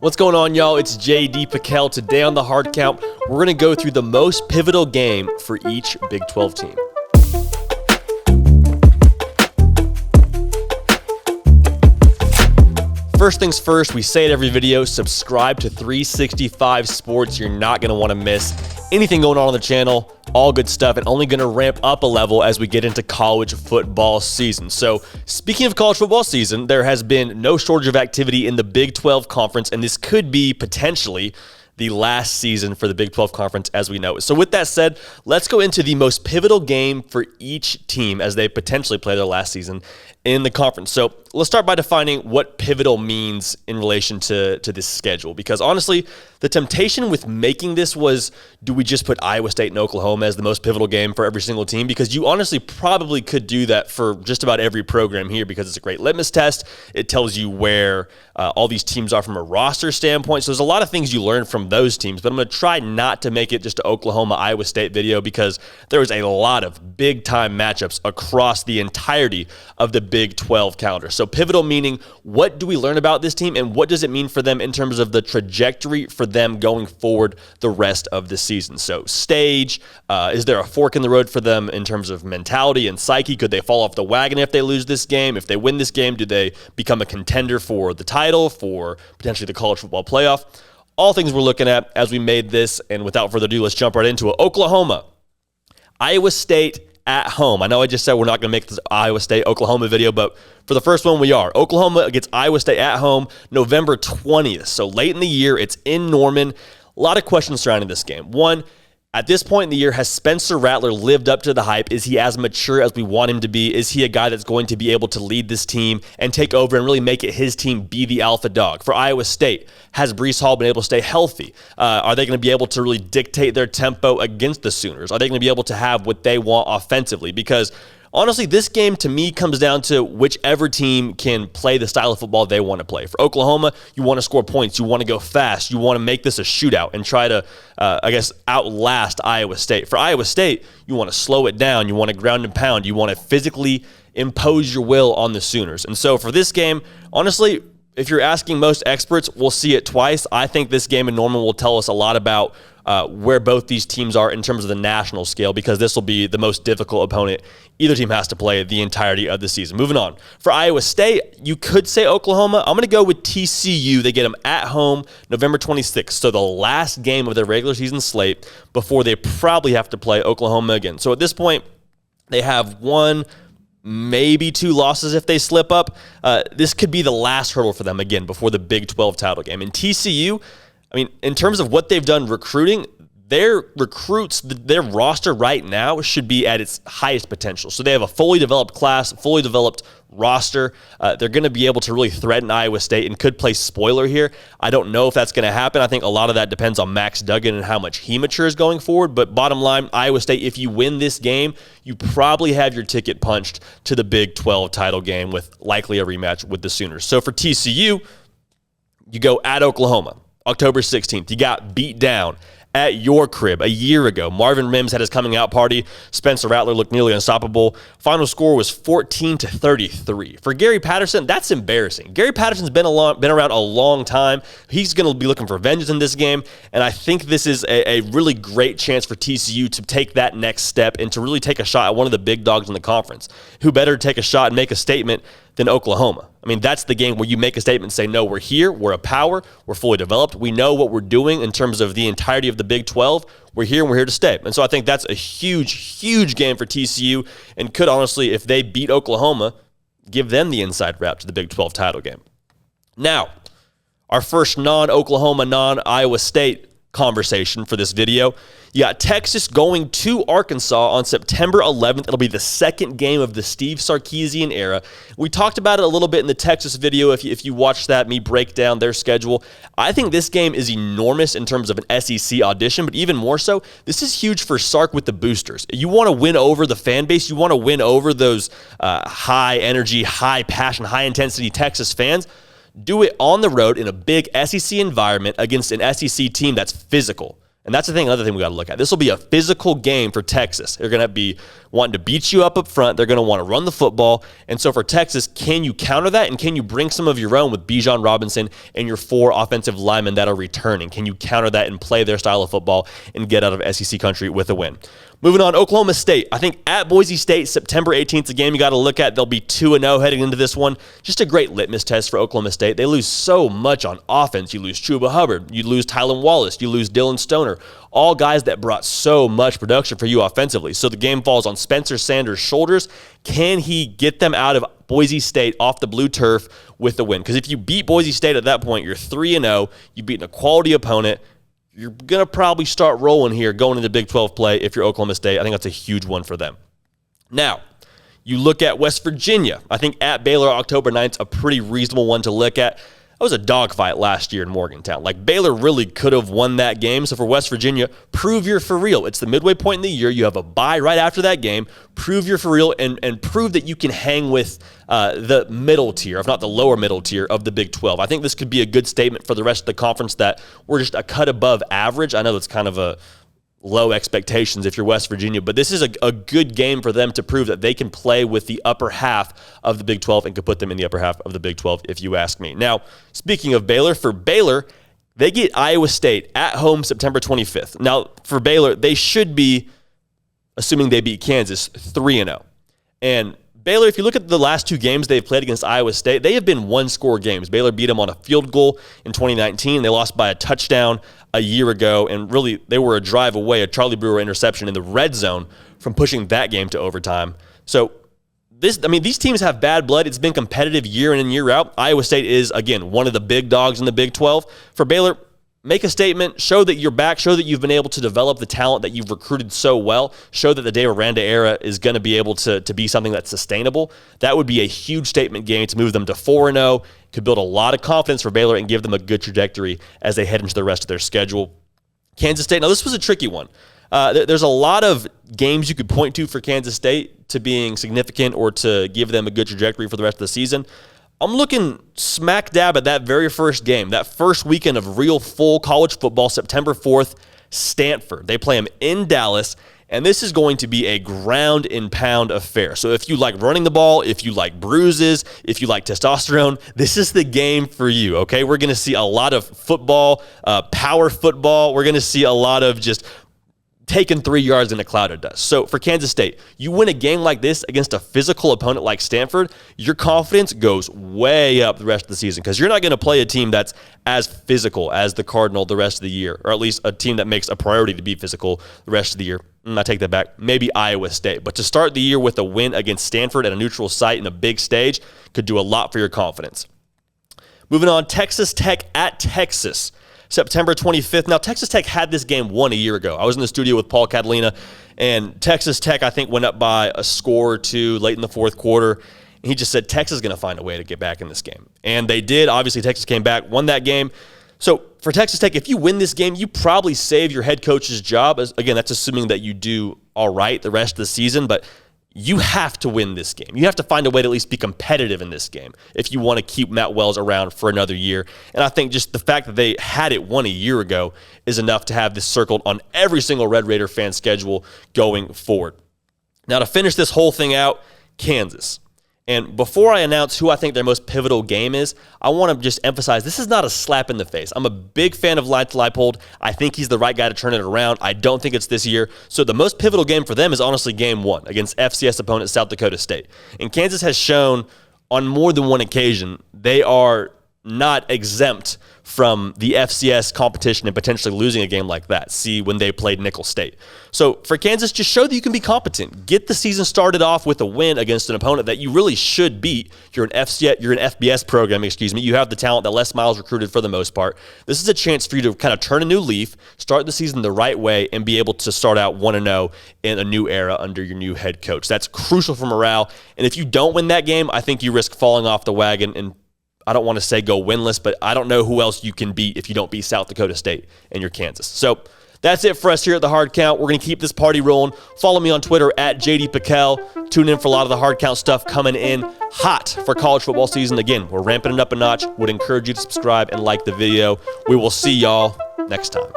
What's going on, y'all? It's JD Piquel. Today on the Hard Count, we're going to go through the most pivotal game for each Big 12 team. First things first, we say it every video, subscribe to 365 Sports. You're not going to want to miss anything going on the channel. All good stuff, and only going to ramp up a level as we get into college football season. So speaking of college football season, there has been no shortage of activity in the Big 12 Conference, and this could be potentially the last season for the Big 12 Conference as we know it. So with that said, let's go into the most pivotal game for each team as they potentially play their last season in the conference. So let's start by defining what pivotal means in relation to this schedule, because honestly, the temptation with making this was, do we just put Iowa State and Oklahoma as the most pivotal game for every single team? Because you honestly probably could do that for just about every program here, because it's a great litmus test. It tells you where all these teams are from a roster standpoint. So there's a lot of things you learn from those teams, but I'm going to try not to make it just an Oklahoma-Iowa State video, because there was a lot of big-time matchups across the entirety of the Big 12 calendar. So pivotal meaning, what do we learn about this team, and what does it mean for them in terms of the trajectory for them going forward the rest of the season? So stage, is there a fork in the road for them in terms of mentality and psyche? Could they fall off the wagon if they lose this game? If they win this game, do they become a contender for the title, for potentially the college football playoff? All things we're looking at as we made this, and without further ado, let's jump right into it. Oklahoma, Iowa State at home. I know I just said we're not going to make this Iowa State-Oklahoma video, but for the first one, we are. Oklahoma against Iowa State at home, November 20th. So late in the year, it's in Norman. A lot of questions surrounding this game. One, at this point in the year, has Spencer Rattler lived up to the hype? Is he as mature as we want him to be? Is he a guy that's going to be able to lead this team and take over and really make it his team be the alpha dog? For Iowa State, has Breece Hall been able to stay healthy? Are they going to be able to really dictate their tempo against the Sooners? Are they going to be able to have what they want offensively? Because honestly, this game to me comes down to whichever team can play the style of football they want to play. For Oklahoma, you want to score points. You want to go fast. You want to make this a shootout and try to, outlast Iowa State. For Iowa State, you want to slow it down. You want to ground and pound. You want to physically impose your will on the Sooners. And so for this game, honestly, if you're asking most experts, we'll see it twice. I think this game in Norman will tell us a lot about where both these teams are in terms of the national scale, because this will be the most difficult opponent either team has to play the entirety of the season. Moving on. For Iowa State, you could say Oklahoma. I'm going to go with TCU. They get them at home November 26th, so the last game of their regular season slate before they probably have to play Oklahoma again. So at this point, they have one, maybe two losses if they slip up. This could be the last hurdle for them again before the Big 12 title game. And TCU, I mean, in terms of what they've done recruiting, their recruits, their roster right now should be at its highest potential. So they have a fully developed class, fully developed roster. They're going to be able to really threaten Iowa State and could play spoiler here. I don't know if that's going to happen. I think a lot of that depends on Max Duggan and how much he matures going forward. But bottom line, Iowa State, if you win this game, you probably have your ticket punched to the Big 12 title game with likely a rematch with the Sooners. So for TCU, you go at Oklahoma, October 16th. You got beat down at your crib a year ago. Marvin Mims had his coming out party. Spencer Rattler looked nearly unstoppable. Final score was 14-33. For Gary Patterson, that's embarrassing. Gary Patterson's been around a long time. He's going to be looking for vengeance in this game, and I think this is a really great chance for TCU to take that next step and to really take a shot at one of the big dogs in the conference. Who better to take a shot and make a statement than Oklahoma? I mean, that's the game where you make a statement and say, no, we're here, we're a power, we're fully developed, we know what we're doing in terms of the entirety of the Big 12, we're here and we're here to stay. And so I think that's a huge, huge game for TCU, and could honestly, if they beat Oklahoma, give them the inside wrap to the Big 12 title game. Now, our first non-Oklahoma, non-Iowa State conversation for this video. You got Texas going to Arkansas on September 11th. It'll be the second game of the Steve Sarkisian era. We talked about it a little bit in the Texas video. If you watched that, me break down their schedule. I think this game is enormous in terms of an SEC audition, but even more so, this is huge for Sark with the boosters. You want to win over the fan base. You want to win over those high energy, high passion, high intensity Texas fans. Do it on the road in a big SEC environment against an SEC team that's physical. And that's the thing, another thing we got to look at. This will be a physical game for Texas. They're going to be wanting to beat you up front. They're going to want to run the football. And so for Texas, can you counter that? And can you bring some of your own with Bijan Robinson and your 4 offensive linemen that are returning? Can you counter that and play their style of football and get out of SEC country with a win? Moving on, Oklahoma State. I think at Boise State, September 18th, a game you got to look at. They'll be 2-0 heading into this one. Just a great litmus test for Oklahoma State. They lose so much on offense. You lose Chuba Hubbard. You lose Tylan Wallace. You lose Dylan Stoner. All guys that brought so much production for you offensively. So the game falls on Spencer Sanders' shoulders. Can he get them out of Boise State off the blue turf with the win? Because if you beat Boise State at that point, you're 3-0. You've beaten a quality opponent. You're going to probably start rolling here going into Big 12 play if you're Oklahoma State. I think that's a huge one for them. Now, you look at West Virginia. I think at Baylor, October 9th, a pretty reasonable one to look at. That was a dogfight last year in Morgantown. Like, Baylor really could have won that game. So for West Virginia, prove you're for real. It's the midway point in the year. You have a bye right after that game. Prove you're for real and prove that you can hang with the middle tier, if not the lower middle tier of the Big 12. I think this could be a good statement for the rest of the conference that we're just a cut above average. I know that's kind of a low expectations if you're West Virginia, but this is a good game for them to prove that they can play with the upper half of the Big 12 and could put them in the upper half of the Big 12 if you ask me. Now, speaking of Baylor, for Baylor, they get Iowa State at home September 25th. Now, for Baylor, they should be, assuming they beat Kansas, 3-0. And Baylor, if you look at the last 2 games they've played against Iowa State, they have been one-score games. Baylor beat them on a field goal in 2019. They lost by a touchdown a year ago, and really they were a drive away, a Charlie Brewer interception in the red zone from pushing that game to overtime. So these teams have bad blood. It's been competitive year in and year out. Iowa State is, again, one of the big dogs in the Big 12. For Baylor, make a statement, show that you're back, show that you've been able to develop the talent that you've recruited so well, show that the Dave Aranda era is going to be able to be something that's sustainable. That would be a huge statement game to move them to 4-0. Could build a lot of confidence for Baylor and give them a good trajectory as they head into the rest of their schedule. Kansas State, now this was a tricky one. There's a lot of games you could point to for Kansas State to being significant or to give them a good trajectory for the rest of the season. I'm looking smack dab at that very first game, that first weekend of real full college football, September 4th, Stanford. They play them in Dallas, and this is going to be a ground and pound affair. So if you like running the ball, if you like bruises, if you like testosterone, this is the game for you, okay? We're going to see a lot of football, power football. We're going to see a lot of just taking 3 yards in a cloud of dust. So for Kansas State, you win a game like this against a physical opponent like Stanford, your confidence goes way up the rest of the season because you're not going to play a team that's as physical as the Cardinal the rest of the year, or at least a team that makes a priority to be physical the rest of the year. I take that back. Maybe Iowa State. But to start the year with a win against Stanford at a neutral site in a big stage could do a lot for your confidence. Moving on, Texas Tech at Texas. September 25th. Now, Texas Tech had this game won a year ago. I was in the studio with Paul Catalina, and Texas Tech, I think, went up by a score or two late in the fourth quarter. And he just said, Texas is going to find a way to get back in this game. And they did. Obviously, Texas came back, won that game. So for Texas Tech, if you win this game, you probably save your head coach's job. Again, that's assuming that you do all right the rest of the season, but you have to win this game. You have to find a way to at least be competitive in this game if you want to keep Matt Wells around for another year. And I think just the fact that they had it won a year ago is enough to have this circled on every single Red Raider fan schedule going forward. Now, to finish this whole thing out, Kansas. And before I announce who I think their most pivotal game is, I want to just emphasize this is not a slap in the face. I'm a big fan of Lance Leipold. I think he's the right guy to turn it around. I don't think it's this year. So the most pivotal game for them is honestly game 1 against FCS opponent South Dakota State. And Kansas has shown on more than one occasion they are not exempt from the FCS competition and potentially losing a game like that. See when they played Nickel State. So for Kansas, just show that you can be competent. Get the season started off with a win against an opponent that you really should beat. You're an FBS program, You have the talent that Les Miles recruited for the most part. This is a chance for you to kind of turn a new leaf, start the season the right way, and be able to start out 1-0 in a new era under your new head coach. That's crucial for morale. And if you don't win that game, I think you risk falling off the wagon and I don't want to say go winless, but I don't know who else you can beat if you don't beat South Dakota State and you're Kansas. So that's it for us here at The Hard Count. We're going to keep this party rolling. Follow me on Twitter at JD Piquel. Tune in for a lot of the Hard Count stuff coming in hot for college football season. Again, we're ramping it up a notch. Would encourage you to subscribe and like the video. We will see y'all next time.